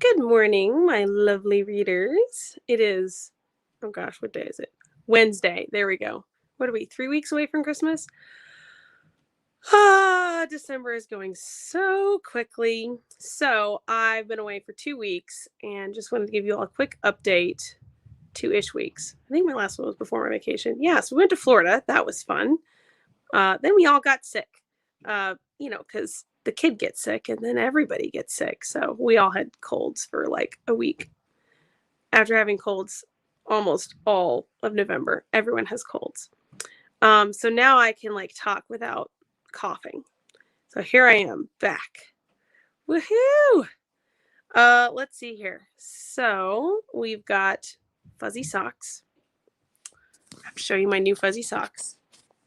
Good morning, my lovely readers. It is, oh gosh, what day is it? Wednesday. There we go. What are we, 3 weeks away from Christmas? December is going so quickly. So I've been away for 2 weeks and just wanted to give you all a quick update. 2-ish weeks. I think my last one was before my vacation. Yeah, so we went to Florida. That was fun. Then we all got sick, because the kid gets sick and then everybody gets sick. So we all had colds for like a week. After having colds almost all of November, everyone has colds. So now I can like talk without coughing. So here I am back. Woohoo! Let's see here. So we've got fuzzy socks. I have to show you my new fuzzy socks.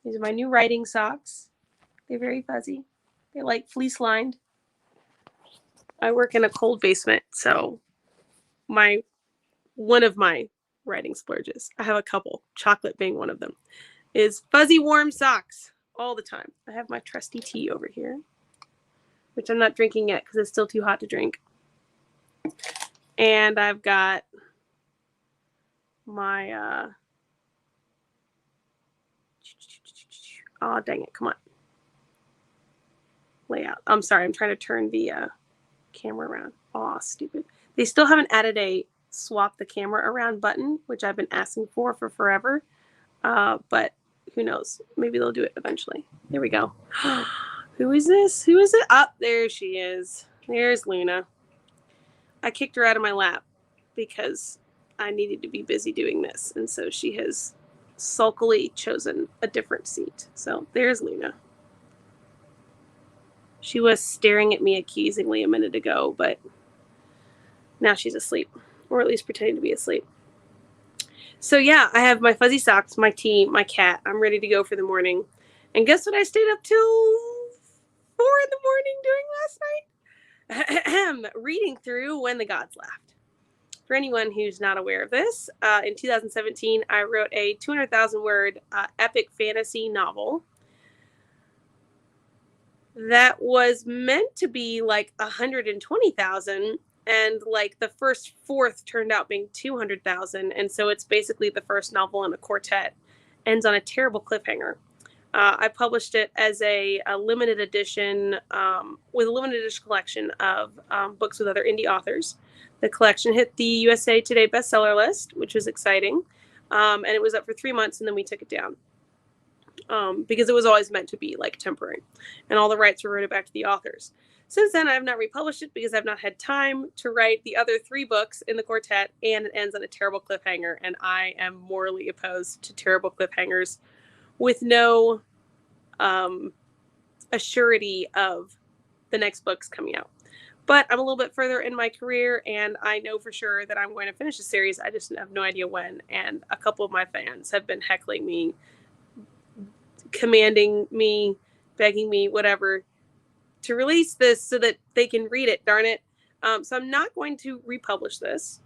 These are my new writing socks. They're very fuzzy. They're like fleece lined. I work in a cold basement, so one of my writing splurges, I have a couple, chocolate being one of them, is fuzzy warm socks all the time. I have my trusty tea over here, which I'm not drinking yet because it's still too hot to drink. And I've got my, oh, dang it, come on. Layout. I'm sorry, I'm trying to turn the camera around. Oh, stupid. They still haven't added a swap the camera around button, which I've been asking for forever. But who knows? Maybe they'll do it eventually. There we go. Who is this? Who is it? Up there she is. There's Luna. I kicked her out of my lap because I needed to be busy doing this. And so she has sulkily chosen a different seat. So there's Luna. She was staring at me accusingly a minute ago, but now she's asleep, or at least pretending to be asleep. So yeah, I have my fuzzy socks, my tea, my cat. I'm ready to go for the morning. And guess what I stayed up till 4 in the morning doing last night? Reading through When the Gods Laughed. For anyone who's not aware of this, in 2017, I wrote a 200,000 word epic fantasy novel that was meant to be like 120,000, and like the first fourth turned out being 200,000, and so it's basically the first novel in a quartet. Ends on a terrible cliffhanger. I published it as a limited edition, with a limited edition collection of books with other indie authors. The collection hit the USA Today bestseller list, which was exciting, and it was up for 3 months, and then we took it down. Because it was always meant to be like temporary, and all the rights were reverted back to the authors. Since then, I have not republished it because I've not had time to write the other 3 books in the quartet, and it ends on a terrible cliffhanger, and I am morally opposed to terrible cliffhangers with no assurity of the next book's coming out. But I'm a little bit further in my career, and I know for sure that I'm going to finish the series. I just have no idea when, and a couple of my fans have been heckling me, commanding me, begging me, whatever, to release this so that they can read it, darn it. So I'm not going to republish this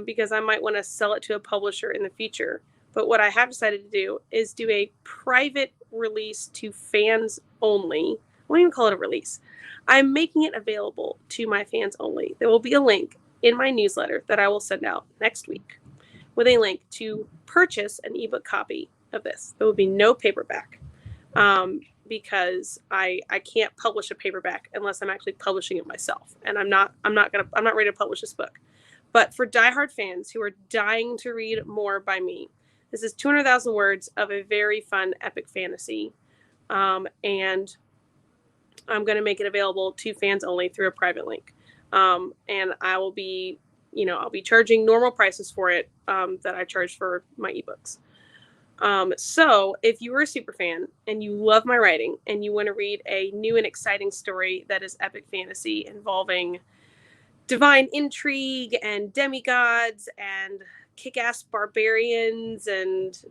because I might want to sell it to a publisher in the future. But what I have decided to do is do a private release to fans only. I won't even call it a release. I'm making it available to my fans only. There will be a link in my newsletter that I will send out next week with a link to purchase an ebook copy of this. There will be no paperback, because I can't publish a paperback unless I'm actually publishing it myself, and I'm not ready to publish this book. But for diehard fans who are dying to read more by me, this is 200,000 words of a very fun epic fantasy, and I'm going to make it available to fans only through a private link, and I will be, I'll be charging normal prices for it that I charge for my ebooks. So if you are a super fan and you love my writing and you want to read a new and exciting story that is epic fantasy involving divine intrigue and demigods and kick-ass barbarians and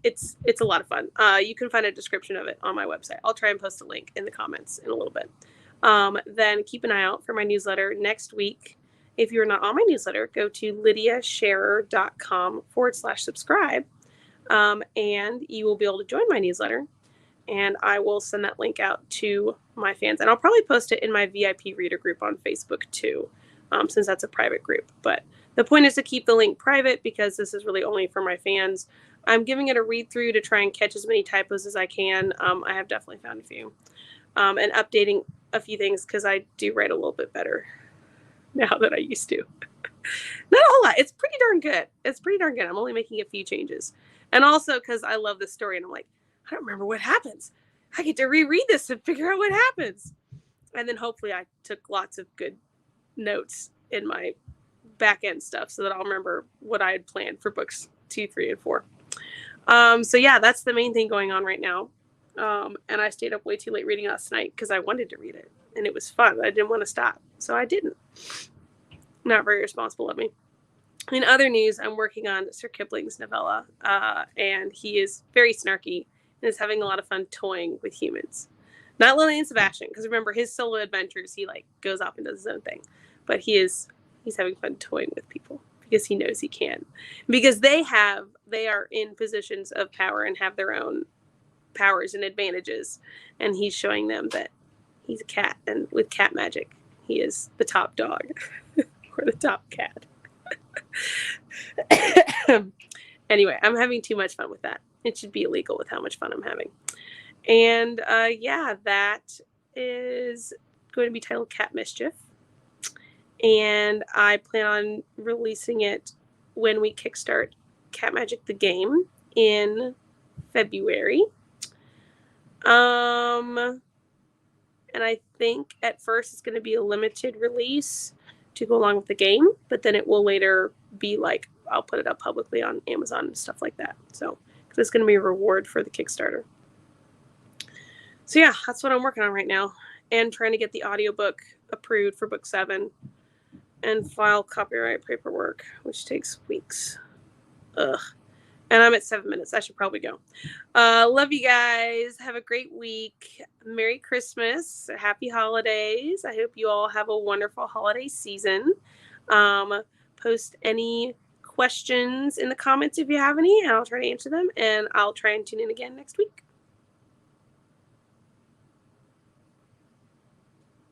it's a lot of fun. You can find a description of it on my website. I'll try and post a link in the comments in a little bit. Then keep an eye out for my newsletter next week. If you're not on my newsletter, go to lydiasharer.com/subscribe, and you will be able to join my newsletter, and I will send that link out to my fans. And I'll probably post it in my VIP reader group on Facebook too, since that's a private group. But the point is to keep the link private because this is really only for my fans. I'm giving it a read through to try and catch as many typos as I can. I have definitely found a few. And updating a few things because I do write a little bit better now than I used to. Not a whole lot. It's pretty darn good. I'm only making a few changes. And also because I love this story and I'm like, I don't remember what happens. I get to reread this and figure out what happens. And then hopefully I took lots of good notes in my back end stuff so that I'll remember what I had planned for books 2, 3, and 4. So yeah, that's the main thing going on right now. And I stayed up way too late reading last night because I wanted to read it and it was fun. I didn't want to stop. So I didn't. Not very responsible of me. In other news, I'm working on Sir Kipling's novella, and he is very snarky and is having a lot of fun toying with humans. Not Lily and Sebastian, because remember his solo adventures, he like goes off and does his own thing, but he's having fun toying with people because he knows he can, because they are in positions of power and have their own powers and advantages, and he's showing them that he's a cat, and with cat magic, he is the top dog or the top cat. Anyway, I'm having too much fun with that. It should be illegal with how much fun I'm having. And yeah, that is going to be titled Cat Mischief. And I plan on releasing it when we kickstart Cat Magic the game in February. And I think at first it's going to be a limited release to go along with the game, but then it will later be like, I'll put it up publicly on Amazon and stuff like that. So, because it's going to be a reward for the Kickstarter. So yeah, that's what I'm working on right now, and trying to get the audiobook approved for book 7 and file copyright paperwork, which takes weeks. Ugh. And I'm at 7 minutes. I should probably go. Love you guys. Have a great week. Merry Christmas. Happy holidays. I hope you all have a wonderful holiday season. Post any questions in the comments if you have any, and I'll try to answer them. And I'll try and tune in again next week.